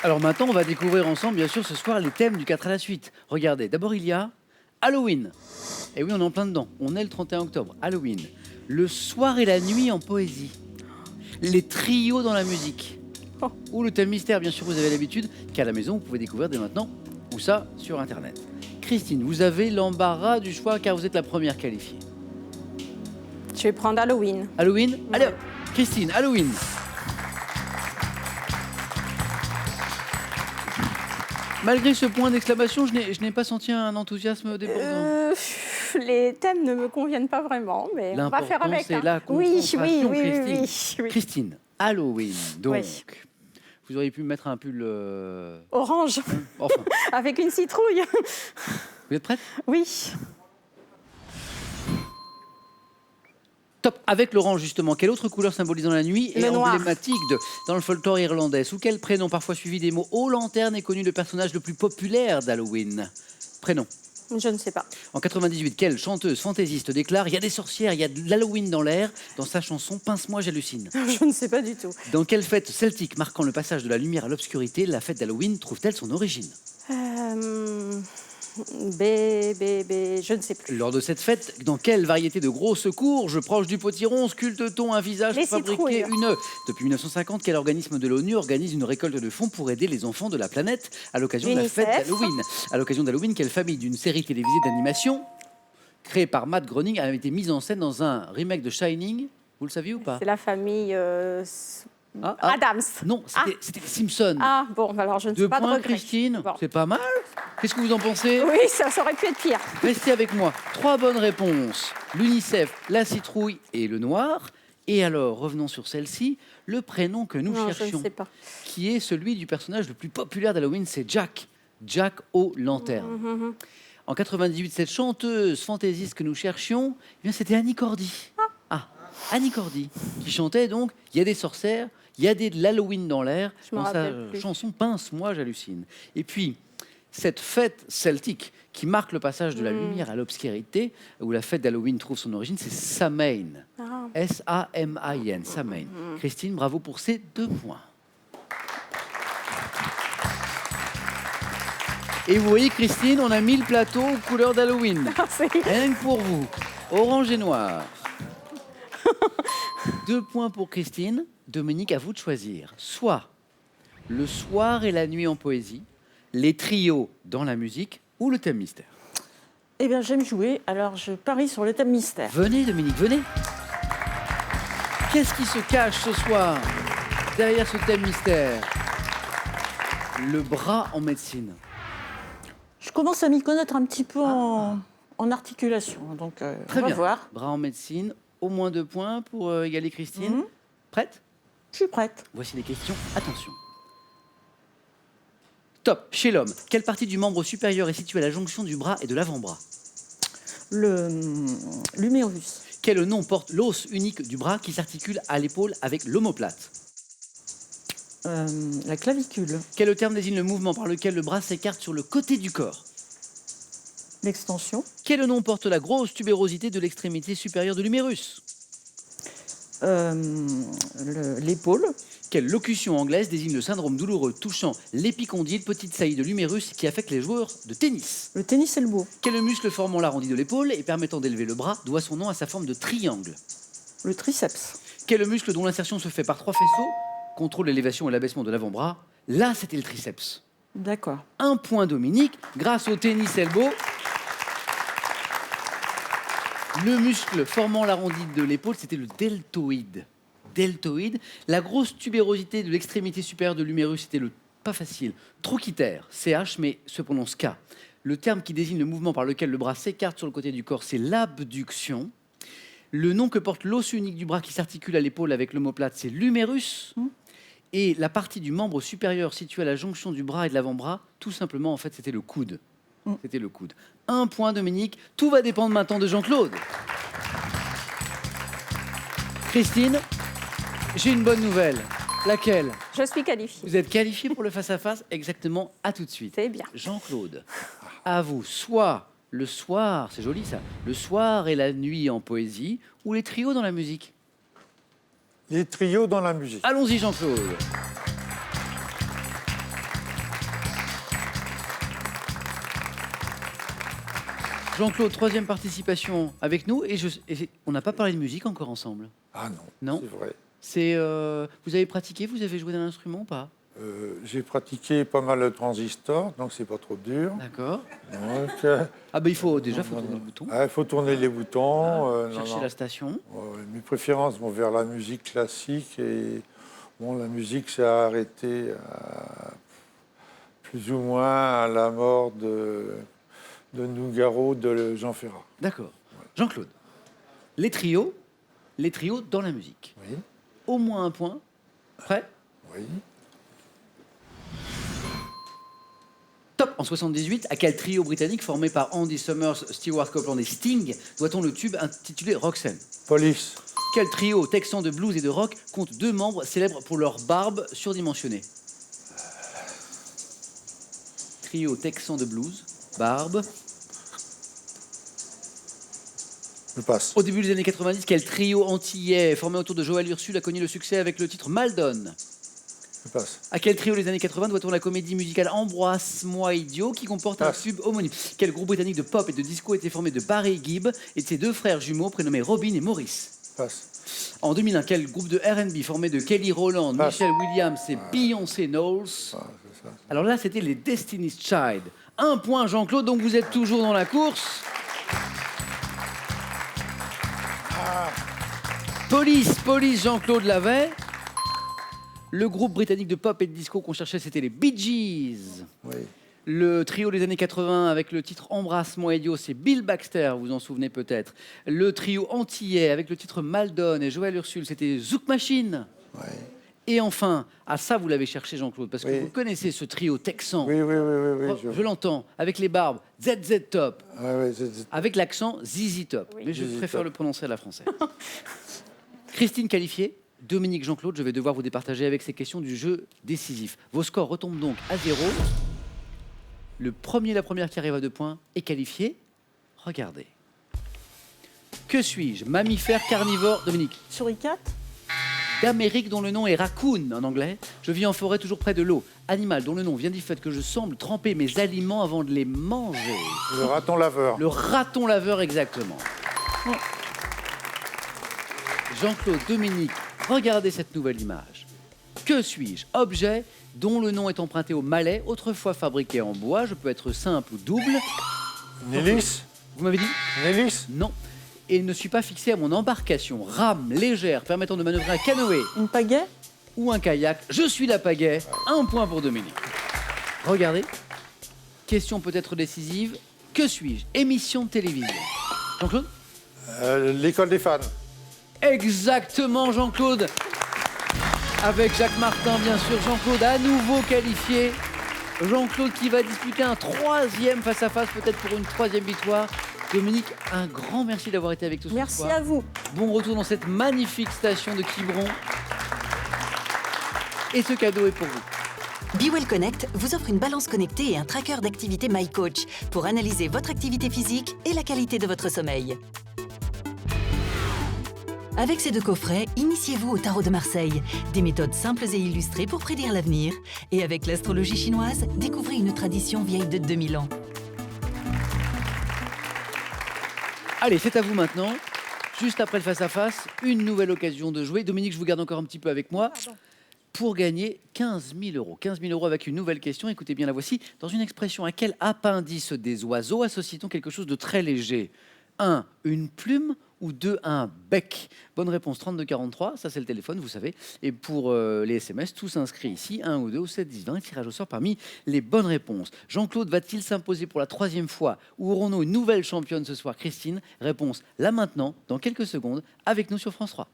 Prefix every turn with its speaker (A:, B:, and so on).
A: Alors maintenant, on va découvrir ensemble, bien sûr, ce soir, les thèmes du 4 à la suite. Regardez, d'abord, il y a Halloween. Et oui, on est en plein dedans. On est le 31 octobre, Halloween. Le soir et la nuit en poésie. Les trios dans la musique.
B: Oh.
A: Ou le thème mystère, bien sûr, vous avez l'habitude, qu'à la maison, vous pouvez découvrir dès maintenant. Ou ça, sur Internet. Christine, vous avez l'embarras du choix car vous êtes la première qualifiée.
B: Je vais prendre Halloween.
A: Halloween. Allez hop, Christine, Halloween. Malgré ce point d'exclamation, je n'ai pas senti un enthousiasme débordant.
B: Les thèmes ne me conviennent pas vraiment, mais on va faire avec.
A: C'est la
B: Oui,
A: concentration, Christine.
B: oui.
A: Christine, Halloween, donc.
B: Oui.
A: Vous auriez pu mettre un pull...
B: Orange,
A: Enfin,
B: avec une citrouille.
A: vous êtes prête?
B: Oui.
A: Top. Avec l'orange, justement, quelle autre couleur symbolisant la nuit est
B: Le noir.
A: emblématique dans le folklore irlandais? Sous quel prénom, parfois suivi des mots aux lanternes, est connu le personnage le plus populaire d'Halloween? Prénom.
B: Je ne sais pas.
A: En 98, quelle chanteuse fantaisiste déclare « Il y a des sorcières, il y a de l'Halloween dans l'air » dans sa chanson « Pince-moi, j'hallucine ».
B: Je ne sais pas du tout.
A: Dans quelle fête celtique marquant le passage de la lumière à l'obscurité, la fête d'Halloween trouve-t-elle son origine?
B: Je ne sais plus.
A: Lors de cette fête, dans quelle variété de grosses courges proches du potiron sculpte-t-on un visage
B: Les
A: pour fabriquer
B: citrouilles.
A: une... Depuis 1950, quel organisme de l'ONU organise une récolte de fonds pour aider les enfants de la planète à l'occasion de la
B: L'UNICEF.
A: fête d'Halloween? À l'occasion d'Halloween, quelle famille d'une série télévisée d'animation créée par Matt Groening a été mise en scène dans un remake de Shining? Vous le saviez ou pas?
B: C'est la famille
A: Ah.
B: Adams.
A: Non, c'était les Simpsons.
B: Ah bon, alors je ne sais
A: 2
B: pas de
A: points,
B: regret.
A: Christine.
B: Bon.
A: C'est pas mal. Qu'est-ce que vous en pensez?
B: Oui, ça aurait pu être pire.
A: Restez avec moi. 3 bonnes réponses. L'UNICEF, la citrouille et le noir. Et alors, revenons sur celle-ci. Le prénom que nous
B: Non, je
A: cherchions,
B: ne sais pas.
A: qui est celui du personnage le plus populaire d'Halloween, c'est Jack. Jack aux lanternes. En 98, cette chanteuse fantaisiste que nous cherchions, eh bien, c'était Annie Cordy. Annie Cordy, qui chantait donc « Il y a des sorcières, il y a de l'Halloween dans l'air »
B: Je m'en
A: dans sa
B: rappelle plus.
A: chanson « Pince-moi, j'hallucine ». Et puis, cette fête celtique qui marque le passage de la lumière à l'obscurité, où la fête d'Halloween trouve son origine, c'est Samhain.
B: Ah.
A: S-A-M-A-I-N, Samhain. Christine, bravo pour ces 2 points. Et vous voyez, Christine, on a mis le plateau aux couleurs d'Halloween.
B: C'est-
A: Rien que pour vous. Orange et noir. 2 points pour Christine. Dominique, à vous de choisir. Soit le soir et la nuit en poésie, les trios dans la musique ou le thème mystère.
C: Eh bien, j'aime jouer, alors je parie sur le thème mystère.
A: Venez, Dominique, venez. Qu'est-ce qui se cache ce soir derrière ce thème mystère? Le bras en médecine.
C: Je commence à m'y connaître un petit peu en articulation, donc
A: Très
C: on va
A: bien.
C: voir.
A: Bras en médecine, au moins 2 points pour égaler Christine. Prête?
C: Je suis prête.
A: Voici les questions. Attention. Top. Chez l'homme, quelle partie du membre supérieur est située à la jonction du bras et de l'avant-bras?
C: L'humérus.
A: Quel nom porte l'os unique du bras qui s'articule à l'épaule avec l'omoplate?
C: La clavicule.
A: Quel terme désigne le mouvement par lequel le bras s'écarte sur le côté du corps?
C: L'extension.
A: Quel nom porte la grosse tubérosité de l'extrémité supérieure de l'humérus?
C: L'épaule.
A: Quelle locution anglaise désigne le syndrome douloureux touchant l'épicondyle, petite saillie de l'humérus qui affecte les joueurs de tennis?
C: Le tennis elbow.
A: Quel muscle formant l'arrondi de l'épaule et permettant d'élever le bras doit son nom à sa forme de triangle?
C: Le triceps.
A: Quel muscle dont l'insertion se fait par 3 faisceaux contrôle l'élévation et l'abaissement de l'avant-bras? Là, c'était le triceps.
C: D'accord.
A: 1 point Dominique, grâce au tennis elbow. Le muscle formant l'arrondi de l'épaule, c'était le deltoïde. Deltoïde. La grosse tubérosité de l'extrémité supérieure de l'humérus, c'était le pas facile. Trochiter, CH, mais se prononce K. Le terme qui désigne le mouvement par lequel le bras s'écarte sur le côté du corps, c'est l'abduction. Le nom que porte l'os unique du bras qui s'articule à l'épaule avec l'omoplate, c'est l'humérus. Et la partie du membre supérieur située à la jonction du bras et de l'avant-bras, tout simplement, en fait, c'était le coude. C'était le coude. 1 point, Dominique. Tout va dépendre maintenant de Jean-Claude. Christine, j'ai une bonne nouvelle. Laquelle?
B: Je suis qualifiée.
A: Vous êtes qualifié pour le face-à-face? Exactement, à tout de suite.
B: C'est bien.
A: Jean-Claude, à vous, soit le soir, c'est joli ça, le soir et la nuit en poésie, ou les trios dans la musique?
D: Les trios dans la musique.
A: Allons-y, Jean-Claude. Jean-Claude, troisième participation avec nous. On n'a pas parlé de musique encore ensemble.
D: Ah
A: Non.
D: c'est vrai.
A: Vous avez pratiqué, vous avez joué d'un instrument ou pas?
D: J'ai pratiqué pas mal de transistors, donc c'est pas trop dur.
A: D'accord.
D: Donc,
A: Il faut tourner le bouton.
D: il faut tourner les boutons.
A: Chercher la station.
D: Mes préférences vont vers la musique classique et la musique s'est arrêtée plus ou moins à la mort de Nougaro de Jean Ferrat.
A: D'accord. Ouais. Jean-Claude, les trios dans la musique.
D: Oui.
A: Au moins un point. Prêt?
D: Oui.
A: Top. En 78, à quel trio britannique formé par Andy Summers, Stewart Copeland et Sting doit-on le tube intitulé Roxanne?
D: Police.
A: Quel trio texan de blues et de rock compte 2 membres célèbres pour leur barbe surdimensionnée? Trio texan de blues, barbe.
D: Je passe.
A: Au début des années 90, quel trio antillais formé autour de Joël Ursule a connu le succès avec le titre Maldon?
D: Je passe.
A: À quel trio des années 80 doit-on la comédie musicale Embrasse-moi idiot qui comporte un tube homonyme? Quel groupe britannique de pop et de disco était formé de Barry Gibb et de ses 2 frères jumeaux prénommés Robin et Maurice?
D: Passe.
A: En 2001, quel groupe de R&B formé de Kelly Rowland,
D: Passe.
A: Michelle Williams et Beyoncé Knowles?
D: C'est ça.
A: Alors là, c'était les Destiny's Child. 1 point Jean-Claude, donc vous êtes toujours dans la course. Police, Jean-Claude l'avait. Le groupe britannique de pop et de disco qu'on cherchait, c'était les Bee Gees.
D: Oui.
A: Le trio des années 80 avec le titre Embrasse-moi idiot, c'est Bill Baxter, vous vous en souvenez peut-être. Le trio antillais avec le titre Maldon et Joël Ursule, c'était Zouk Machine.
D: Oui.
A: Et enfin, ça vous l'avez cherché Jean-Claude, parce que
D: Oui.
A: vous connaissez ce trio texan.
D: Oui.
A: Je l'entends, avec les barbes, ZZ Top,
D: Oui.
A: avec l'accent ZZ Top.
B: Oui.
A: Mais je
D: ZZ
A: préfère
D: Top.
A: le prononcer à la française. Christine qualifiée, Dominique Jean-Claude, je vais devoir vous départager avec ces questions du jeu décisif. Vos scores retombent donc à 0. La première qui arrive à 2 points est qualifiée. Regardez. Que suis-je? Mammifère carnivore, Dominique.
C: Suricate.
A: D'Amérique dont le nom est raccoon en anglais. Je vis en forêt toujours près de l'eau. Animal dont le nom vient du fait que je semble tremper mes aliments avant de les manger.
D: Le raton laveur.
A: Le raton laveur, exactement. Jean-Claude, Dominique, regardez cette nouvelle image. Que suis-je? Objet dont le nom est emprunté au malais, autrefois fabriqué en bois. Je peux être simple ou double.
D: Une hélice.
A: Vous m'avez dit?
D: Une hélice.
A: Non. Et ne suis pas fixé à mon embarcation. Rame légère permettant de manœuvrer un canoë
C: Une pagaie.
A: ou un kayak. Je suis la pagaie. 1 point pour Dominique. Regardez. Question peut-être décisive. Que suis-je? Émission de télévision. Jean-Claude?
D: L'école des fans.
A: Exactement, Jean-Claude. Avec Jacques Martin, bien sûr. Jean-Claude à nouveau qualifié. Jean-Claude qui va disputer un 3e face-à-face, peut-être pour une 3e victoire. Dominique, un grand merci d'avoir été avec nous ce
C: Merci
A: soir.
C: à vous.
A: Bon retour dans cette magnifique station de Quiberon. Et ce cadeau est pour vous.
E: Be Well Connect vous offre une balance connectée et un tracker d'activité MyCoach pour analyser votre activité physique et la qualité de votre sommeil. Avec ces 2 coffrets, initiez-vous au tarot de Marseille, des méthodes simples et illustrées pour prédire l'avenir. Et avec l'astrologie chinoise, découvrez une tradition vieille de 2000 ans.
A: Allez, c'est à vous maintenant. Juste après le face-à-face, une nouvelle occasion de jouer. Dominique, je vous garde encore un petit peu avec moi. Pour gagner 15 000 euros. 15 000 euros avec une nouvelle question. Écoutez bien, la voici. Dans une expression, à quel appendice des oiseaux associe-t-on quelque chose de très léger? 1, une plume ou 2, un bec? Bonne réponse, 3243, ça c'est le téléphone, vous savez. Et pour les SMS, tout s'inscrit ici, 1 ou 2 ou 7, 10, 20, tirage au sort parmi les bonnes réponses. Jean-Claude va-t-il s'imposer pour la 3e fois? Ou aurons-nous une nouvelle championne ce soir, Christine? Réponse là maintenant, dans quelques secondes, avec nous sur France 3.